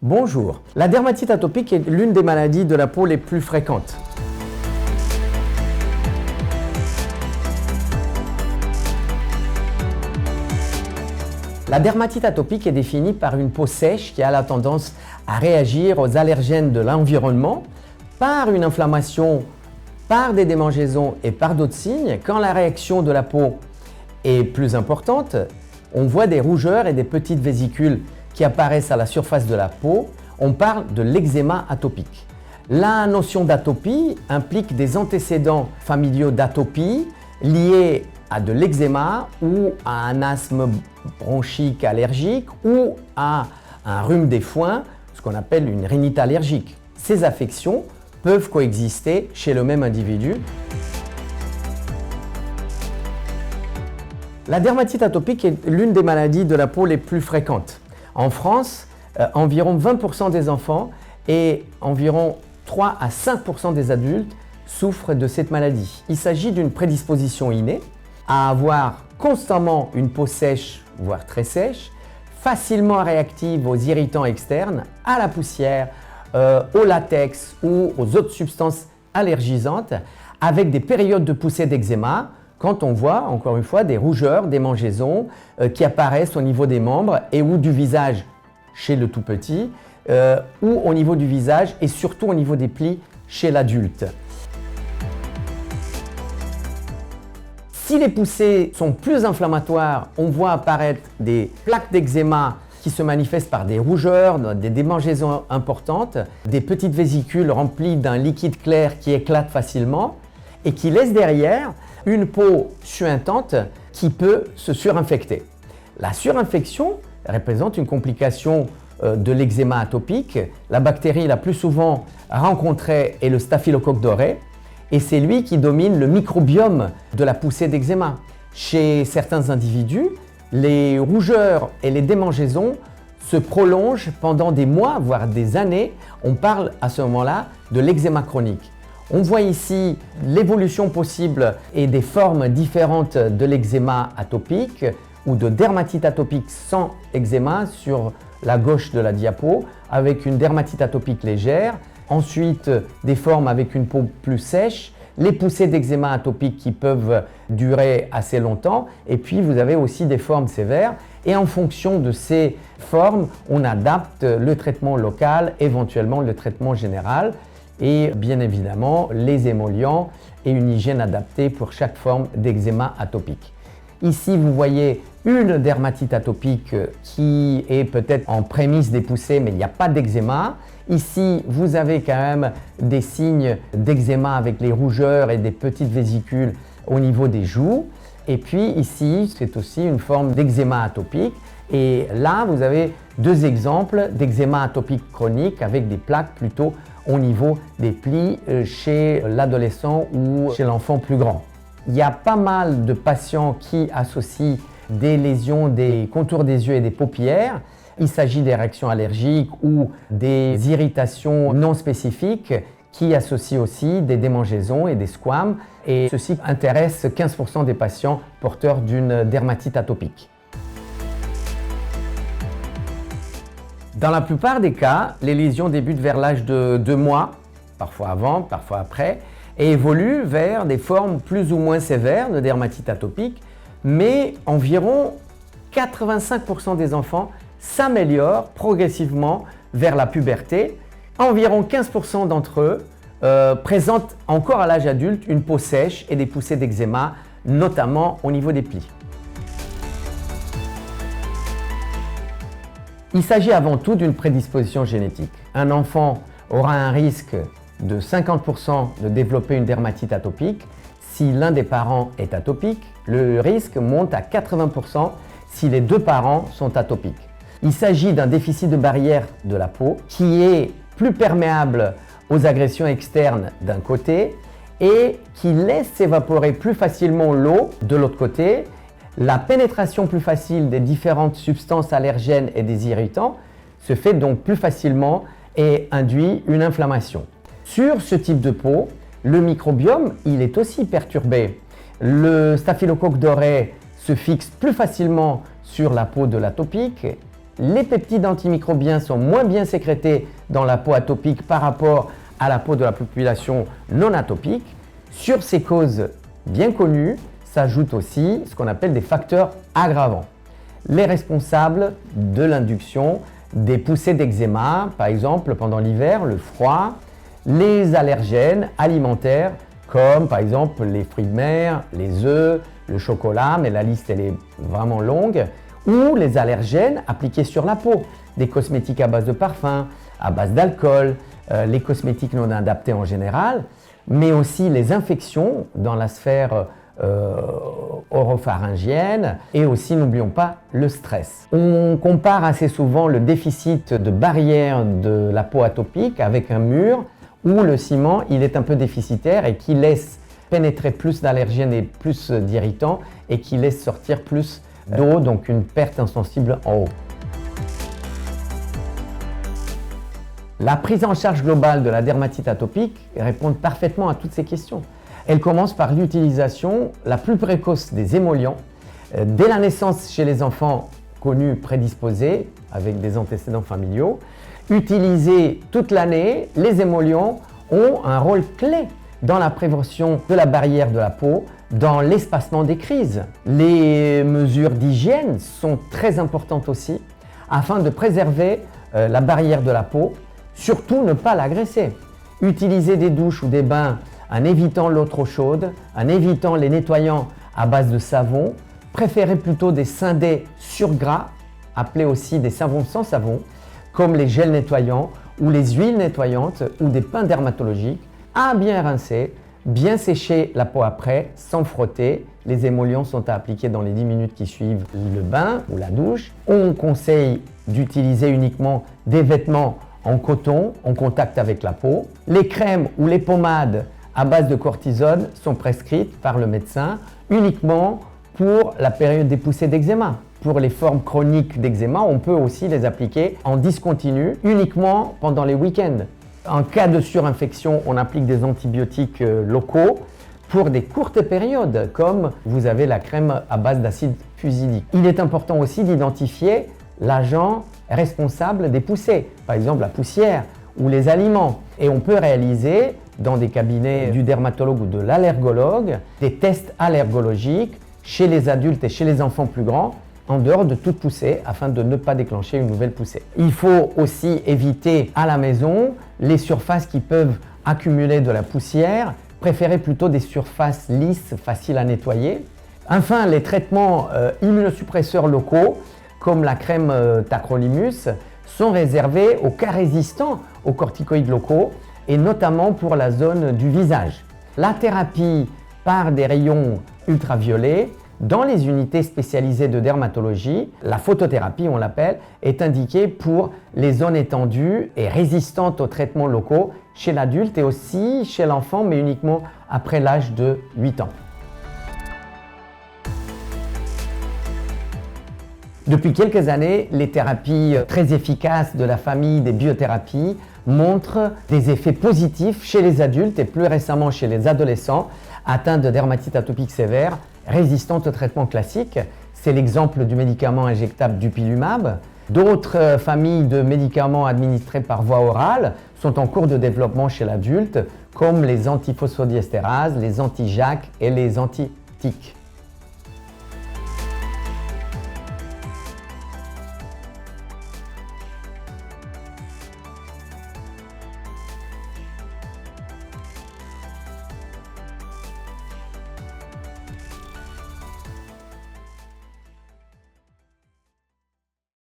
Bonjour, la dermatite atopique est l'une des maladies de la peau les plus fréquentes. La dermatite atopique est définie par une peau sèche qui a la tendance à réagir aux allergènes de l'environnement, par une inflammation, par des démangeaisons et par d'autres signes. Quand la réaction de la peau est plus importante, on voit des rougeurs et des petites vésicules qui apparaissent à la surface de la peau. On parle de l'eczéma atopique. La notion d'atopie implique des antécédents familiaux d'atopie liés à de l'eczéma ou à un asthme bronchique allergique ou à un rhume des foins, ce qu'on appelle une rhinite allergique. Ces affections peuvent coexister chez le même individu. La dermatite atopique est l'une des maladies de la peau les plus fréquentes. En France, environ 20% des enfants et environ 3 à 5% des adultes souffrent de cette maladie. Il s'agit d'une prédisposition innée à avoir constamment une peau sèche, voire très sèche, facilement réactive aux irritants externes, à la poussière, au latex ou aux autres substances allergisantes, avec des périodes de poussée d'eczéma, quand on voit, encore une fois, des rougeurs, des démangeaisons qui apparaissent au niveau des membres et ou du visage chez le tout petit, ou au niveau du visage et surtout au niveau des plis chez l'adulte. Si les poussées sont plus inflammatoires, on voit apparaître des plaques d'eczéma qui se manifestent par des rougeurs, des démangeaisons importantes, des petites vésicules remplies d'un liquide clair qui éclate facilement et qui laisse derrière une peau suintante qui peut se surinfecter. La surinfection représente une complication de l'eczéma atopique. La bactérie la plus souvent rencontrée est le staphylocoque doré et c'est lui qui domine le microbiome de la poussée d'eczéma. Chez certains individus, les rougeurs et les démangeaisons se prolongent pendant des mois, voire des années. On parle à ce moment-là de l'eczéma chronique. On voit ici l'évolution possible et des formes différentes de l'eczéma atopique ou de dermatite atopique sans eczéma sur la gauche de la diapo, avec une dermatite atopique légère, ensuite des formes avec une peau plus sèche, les poussées d'eczéma atopique qui peuvent durer assez longtemps, et puis vous avez aussi des formes sévères. Et en fonction de ces formes, on adapte le traitement local, éventuellement le traitement général, et bien évidemment les émollients et une hygiène adaptée pour chaque forme d'eczéma atopique. Ici, vous voyez une dermatite atopique qui est peut-être en prémisse des poussées, mais il n'y a pas d'eczéma. Ici, vous avez quand même des signes d'eczéma avec les rougeurs et des petites vésicules au niveau des joues. Et puis ici, c'est aussi une forme d'eczéma atopique. Et là, vous avez deux exemples d'eczéma atopique chronique avec des plaques plutôt au niveau des plis chez l'adolescent ou chez l'enfant plus grand. Il y a pas mal de patients qui associent des lésions des contours des yeux et des paupières. Il s'agit des réactions allergiques ou des irritations non spécifiques qui associent aussi des démangeaisons et des squames. Et ceci intéresse 15% des patients porteurs d'une dermatite atopique. Dans la plupart des cas, les lésions débutent vers l'âge de 2 mois, parfois avant, parfois après, et évoluent vers des formes plus ou moins sévères de dermatite atopique, mais environ 85% des enfants s'améliorent progressivement vers la puberté. Environ 15% d'entre eux présentent encore à l'âge adulte une peau sèche et des poussées d'eczéma, notamment au niveau des plis. Il s'agit avant tout d'une prédisposition génétique. Un enfant aura un risque de 50% de développer une dermatite atopique. Si l'un des parents est atopique, le risque monte à 80% si les deux parents sont atopiques. Il s'agit d'un déficit de barrière de la peau qui est plus perméable aux agressions externes d'un côté et qui laisse s'évaporer plus facilement l'eau de l'autre côté. La pénétration plus facile des différentes substances allergènes et des irritants se fait donc plus facilement et induit une inflammation. Sur ce type de peau, le microbiome, il est aussi perturbé. Le staphylocoque doré se fixe plus facilement sur la peau de l'atopique les peptides antimicrobiens sont moins bien sécrétés dans la peau atopique par rapport à la peau de la population non atopique. Sur ces causes bien connues s'ajoutent aussi ce qu'on appelle des facteurs aggravants. Les responsables de l'induction des poussées d'eczéma, par exemple pendant l'hiver, le froid, les allergènes alimentaires comme par exemple les fruits de mer, les œufs, le chocolat, mais la liste elle est vraiment longue, ou les allergènes appliqués sur la peau, des cosmétiques à base de parfum, à base d'alcool, les cosmétiques non adaptés en général, mais aussi les infections dans la sphère oropharyngienne et aussi, n'oublions pas, le stress. On compare assez souvent le déficit de barrière de la peau atopique avec un mur où le ciment il est un peu déficitaire et qui laisse pénétrer plus d'allergènes et plus d'irritants et qui laisse sortir plus d'eau, donc une perte insensible en eau. La prise en charge globale de la dermatite atopique répond parfaitement à toutes ces questions. Elle commence par l'utilisation la plus précoce des émollients. Dès la naissance chez les enfants connus prédisposés avec des antécédents familiaux, utilisés toute l'année, les émollients ont un rôle clé dans la prévention de la barrière de la peau, dans l'espacement des crises. Les mesures d'hygiène sont très importantes aussi afin de préserver la barrière de la peau, surtout ne pas l'agresser. Utiliser des douches ou des bains en évitant l'eau trop chaude, en évitant les nettoyants à base de savon, préférez plutôt des scindés sur gras, appelés aussi des savons sans savon, comme les gels nettoyants ou les huiles nettoyantes ou des pains dermatologiques, à bien rincer, bien sécher la peau après, sans frotter. Les émollients sont à appliquer dans les 10 minutes qui suivent le bain ou la douche. On conseille d'utiliser uniquement des vêtements en coton, en contact avec la peau. Les crèmes ou les pommades à base de cortisone sont prescrites par le médecin uniquement pour la période des poussées d'eczéma. Pour les formes chroniques d'eczéma, on peut aussi les appliquer en discontinu uniquement pendant les week-ends. En cas de surinfection, on applique des antibiotiques locaux pour des courtes périodes, comme vous avez la crème à base d'acide fusidique. Il est important aussi d'identifier l'agent responsable des poussées, par exemple la poussière ou les aliments. Et on peut réaliser dans des cabinets du dermatologue ou de l'allergologue des tests allergologiques chez les adultes et chez les enfants plus grands en dehors de toute poussée afin de ne pas déclencher une nouvelle poussée. Il faut aussi éviter à la maison les surfaces qui peuvent accumuler de la poussière, préférez plutôt des surfaces lisses, faciles à nettoyer. Enfin, les traitements immunosuppresseurs locaux comme la crème tacrolimus sont réservés aux cas résistants aux corticoïdes locaux et notamment pour la zone du visage. La thérapie par des rayons ultraviolets dans les unités spécialisées de dermatologie, la photothérapie on l'appelle, est indiquée pour les zones étendues et résistantes aux traitements locaux chez l'adulte et aussi chez l'enfant, mais uniquement après l'âge de 8 ans. Depuis quelques années, les thérapies très efficaces de la famille des biothérapies montrent des effets positifs chez les adultes et plus récemment chez les adolescents atteints de dermatite atopique sévère résistante au traitement classique. C'est l'exemple du médicament injectable Dupilumab. D'autres familles de médicaments administrés par voie orale sont en cours de développement chez l'adulte, comme les antiphosphodiestérases, les anti-JAK et les anti-TIC.